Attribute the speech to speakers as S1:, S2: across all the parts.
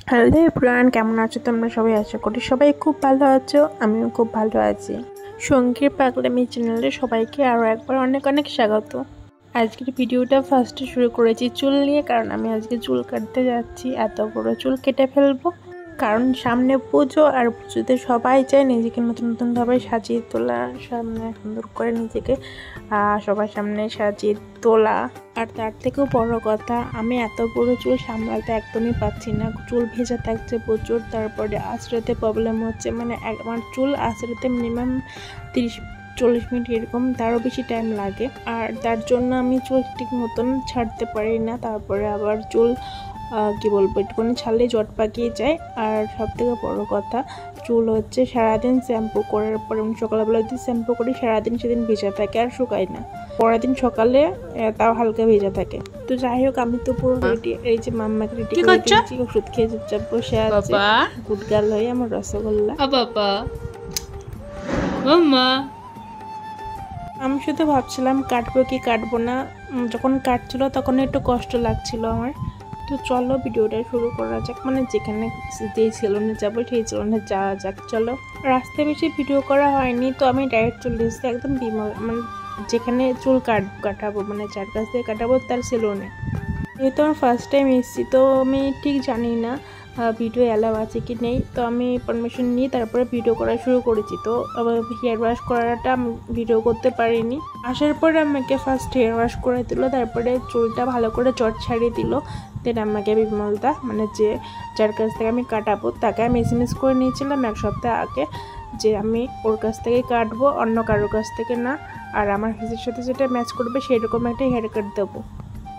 S1: Hello everyone, কেমন আছো তোমরা সবাই? আশা করি সবাই খুব ভালো আছো। আমিও খুব ভালো আছি। সঙ্গীর পাগলামি চ্যানেলে সবাইকে আরও একবার অনেক অনেক স্বাগত। আজকের ভিডিওটা ফার্স্টে শুরু করেছি চুল নিয়ে, কারণ আমি আজকে চুল কাটতে যাচ্ছি। এত বড় চুল কেটে ফেলবো, কারণ সামনে পুজো, আর পুজোতে সবাই চায় নিজেকে নতুন নতুনভাবে সাজিয়ে তোলা, সামনে সুন্দর করে নিজেকে সবার সামনে সাজিয়ে তোলা। আর তার থেকেও বড় কথা, আমি এত বড় চুল সামলাতে একদমই পাচ্ছি না। চুল ভেজা থাকছে প্রচুর, তারপরে আঁচড়াতে প্রবলেম হচ্ছে। মানে আমার চুল আঁচড়াতে মিনিমাম 30-40 মিনিট এরকম, তারও বেশি টাইম লাগে। আর তার জন্য আমি চুল ঠিক মতন ছাড়তে পারি না। তারপরে আবার চুল কি বলবো, একটুখানি ছাড়লেই জট পাকিয়ে যায়। আর সব থেকে বড় কথা, চুল হচ্ছে সারাদিন শ্যাম্পু করার পরে, আমি সকালবেলা যদি শ্যাম্পু করি সারাদিন সেদিন ভেজা থাকে, আর শুকায় না। পরের দিন সকালে তাও হালকা ভেজা থাকে। তো যাই হোক, আমি তো পুরো রেডি। এই যে মাম্মাকে রেডি করে দিয়েছি, ওষুধ খেয়ে চুপচাপ বসে আছে গুড গার্ল হয়ে আমার রসগোল্লা। আমি শুধু ভাবছিলাম কাটবো কি কাটবো না। যখন কাটছিল তখন একটু কষ্ট লাগছিল আমার। তো চলো ভিডিওটা শুরু করা যাক। মানে যেখানে যেই সেলুনে যাবো সেই সেলুনে যাওয়া যাক। চলো, রাস্তায় বেশি ভিডিও করা হয়নি, তো আমি ডাইরেক্ট চলে এসেছি একদম মানে যেখানে চুল কাটাবো, মানে যার কাছ থেকে কাটাবো তার সেলুনে। যেহেতু আমার ফার্স্ট টাইম এসেছি, তো আমি ঠিক জানি না ভিডিও অ্যালাউ আছে কি নেই। তো আমি পারমিশন নিয়ে তারপরে ভিডিও করা শুরু করেছি। তো হেয়ার ওয়াশ করাটা আমি ভিডিও করতে পারিনি। আসার পরে আমাকে ফার্স্ট হেয়ার ওয়াশ করে দিল, তারপরে চুলটা ভালো করে চট ছাড়িয়ে দিল। দেন আমাকে বিমলদা, মানে যার কাছ থেকে আমি কাটাবো, তাকে আমি SMS করে নিয়েছিলাম 1 সপ্তাহ আগে যে আমি ওর কাছ থেকে কাটবো, অন্য কারোর কাছ থেকে না। আর আমার ফেসের সাথে যেটা ম্যাচ করবে সেরকম একটা হেয়ার কাট দেবো।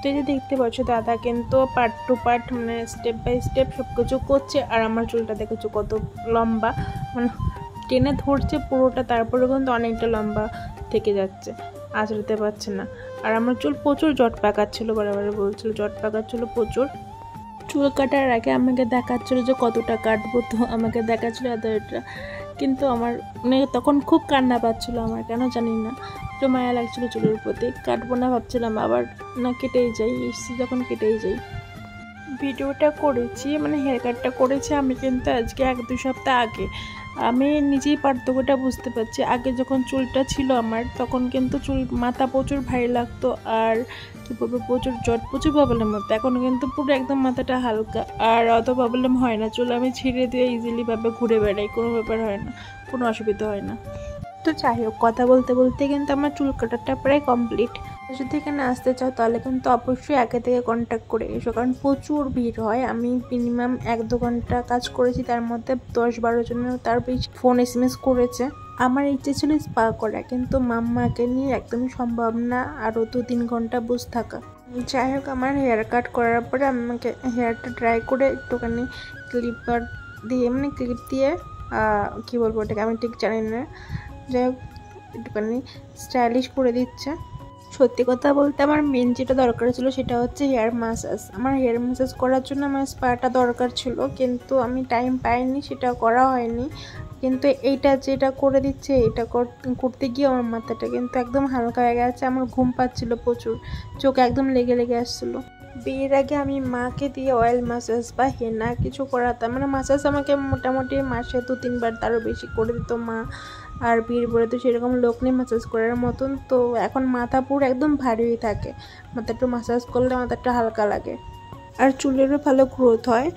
S1: তো এই যে দেখতে পাচ্ছ, দাদা কিন্তু পার্ট টু পার্ট, মানে স্টেপ বাই স্টেপ সব কিছু করছে। আর আমার চুলটা দেখেছো কত লম্বা, মানে টেনে ধরছে পুরোটা, তারপরে কিন্তু অনেকটা লম্বা থেকে যাচ্ছে, আঁচড়াতে পারছে না। আর আমার চুল প্রচুর জট পাকাচ্ছিলো, বারে বলছিল জট পাকাচ্ছিলো প্রচুর। চুল কাটার আগে আমাকে দেখাচ্ছিলো যে কতটা কাটবো, তো আমাকে দেখাচ্ছিলো এতটা। কিন্তু আমার মানে তখন খুব কান্না পাচ্ছিলো আমার, কেন জানি না, একটু মায়া লাগছিলো চুলের প্রতি। কাটবো না ভাবছিলাম, আবার না কেটেই যাই, এসছি যখন কেটেই যাই। ভিডিওটা করেছি, মানে হেয়ার কাটটা করেছি আমি কিন্তু আজকে 1-2 সপ্তাহ আগে। আমি নিজেই পার্থক্যটা বুঝতে পারছি। আগে যখন চুলটা ছিল আমার, তখন কিন্তু মাথা প্রচুর ভারী লাগতো, আর কী বলবো প্রচুর প্রচুর প্রবলেম হতো। এখন কিন্তু পুরো একদম মাথাটা হালকা, আর অত প্রবলেম হয় না। চুল আমি ছিঁড়ে দিয়ে ইজিলিভাবে ঘুরে বেড়াই, কোনো ব্যাপার হয় না, কোনো অসুবিধা হয় না। তো যাই হোক, কথা বলতে বলতে কিন্তু আমার চুল কাটাটা প্রায় কমপ্লিট। যদি এখানে আসতে চাও তাহলে কিন্তু অবশ্যই আগে থেকে কন্ট্যাক্ট করে এসো, কারণ প্রচুর ভিড় হয়। আমি মিনিমাম 1-2 ঘন্টা কাজ করেছি, তার মধ্যে 10-12 জনের তার বেশি ফোন SMS করেছে। আমার ইচ্ছে ছিল স্পা করা, কিন্তু মাম্মাকে নিয়ে একদমই সম্ভব না আরও 2-3 ঘন্টা বসে থাকা। যাই হোক, আমার হেয়ার কাট করার পরে আমাকে হেয়ারটা ড্রাই করে একটুখানি ক্লিপার দিয়ে, মানে ক্লিপ দিয়ে কী বলবো ওটাকে আমি ঠিক জানি না, যাই হোক একটুখানি স্টাইলিশ করে দিচ্ছে। সত্যি কথা বলতে আমার মেন যেটা দরকার ছিল সেটা হচ্ছে হেয়ার ম্যাসাজ। আমার হেয়ার ম্যাসাজ করার জন্য আমার স্পাটা দরকার ছিল, কিন্তু আমি টাইম পাইনি, সেটা করা হয়নি। কিন্তু এইটা যেটা করে দিচ্ছে, এটা করতে গিয়ে আমার মাথাটা কিন্তু একদম হালকা হয়ে গেছে। আমার ঘুম পাচ্ছিল প্রচুর, চোখ একদম লেগে আসছিলো। বিয়ের আগে আমি মাকে দিয়ে অয়েল ম্যাসাজ বা হেনা কিছু করাতাম, মানে ম্যাসাজ আমাকে মোটামুটি মাসে 2-3 বার তারও বেশি করে দিত মা। আর বিয়ের পরে তো সেরকম লোক নেই ম্যাসাজ করার মতন। তো এখন মাথা পুরো একদম ভারী থাকে, মাথা একটু ম্যাসাজ করলে মাথাটা হালকা লাগে, আর চুলেরও ভালো গ্রোথ হয়।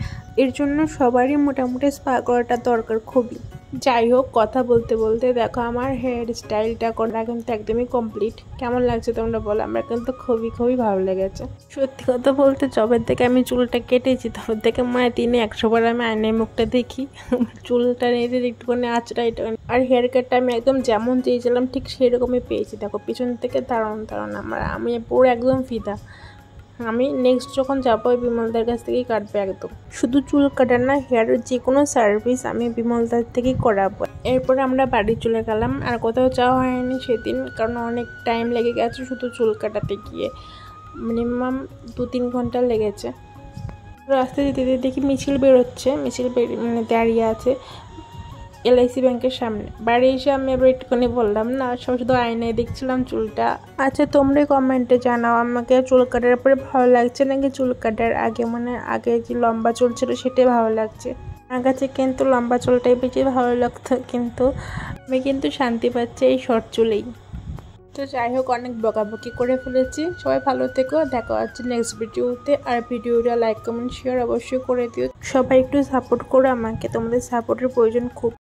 S1: এর জন্য সবারই মোটামুটি স্পা করাটা দরকার খুবই। যাই হোক, কথা বলতে বলতে দেখো আমার হেয়ার স্টাইলটা করা কিন্তু একদমই কমপ্লিট। কেমন লাগছে তোমরা বলো? আমার কিন্তু খুবই ভালো লেগেছে। সত্যি কথা বলতে, যবের থেকে আমি চুলটা কেটেছি তবে থেকে মানে দিনে 100 বার আমি আয়নায় মুখটা দেখি, চুলটা নিয়ে একটুখানি আঁচড়া একটুখানি। আর হেয়ার কাটটা আমি একদম যেমন চেয়েছিলাম ঠিক সেরকমই পেয়েছি। দেখো পিছন থেকে দারুণ আমি পুরো একদম ফিদা। আমি নেক্সট যখন যাবো বিমলদার কাছ থেকেই কাটবো একদম। শুধু চুল কাটার না, হেয়ারের যে কোনো সার্ভিস আমি বিমলদার থেকেই করাবো। এরপরে আমরা বাড়ি চলে গেলাম, আর কোথাও যাওয়া হয়নি সেদিন, কারণ অনেক টাইম লেগে গেছে শুধু চুল কাটাতে গিয়ে। মিনিমাম 2-3 ঘন্টা লেগেছে। রাস্তায় যেতে দেখি মিছিল বেরোচ্ছে, মানে দাঁড়িয়ে আছে। LIC ব্যাংকের সামনে। বাড়ি এসে আমি এবার একটুখানি বললাম না, সব শুধু আয়নায় দেখছিলাম চুলটা। আচ্ছা তোমরা কমেন্টে জানাও আমাকে চুল কাটার পরে ভালো লাগছে নাকি চুল কাটার আগে, মানে আগে যে লম্বা চুল ছিল সেটাই ভালো লাগছে। আমার কাছে কিন্তু লম্বা চুলটাই বেশি ভালো লাগতো, কিন্তু আমি কিন্তু শান্তি পাচ্ছি এই শর্ট চুলেই। তো যাই হোক, অনেক বকাবকি করে ফেলেছি। সবাই ভালো থেকো, দেখা হচ্ছে নেক্সট ভিডিওতে। আর ভিডিওটা লাইক কমেন্ট শেয়ার অবশ্যই করে দিও। সবাই একটু সাপোর্ট করো আমাকে, তোমাদের সাপোর্টের প্রয়োজন খুব।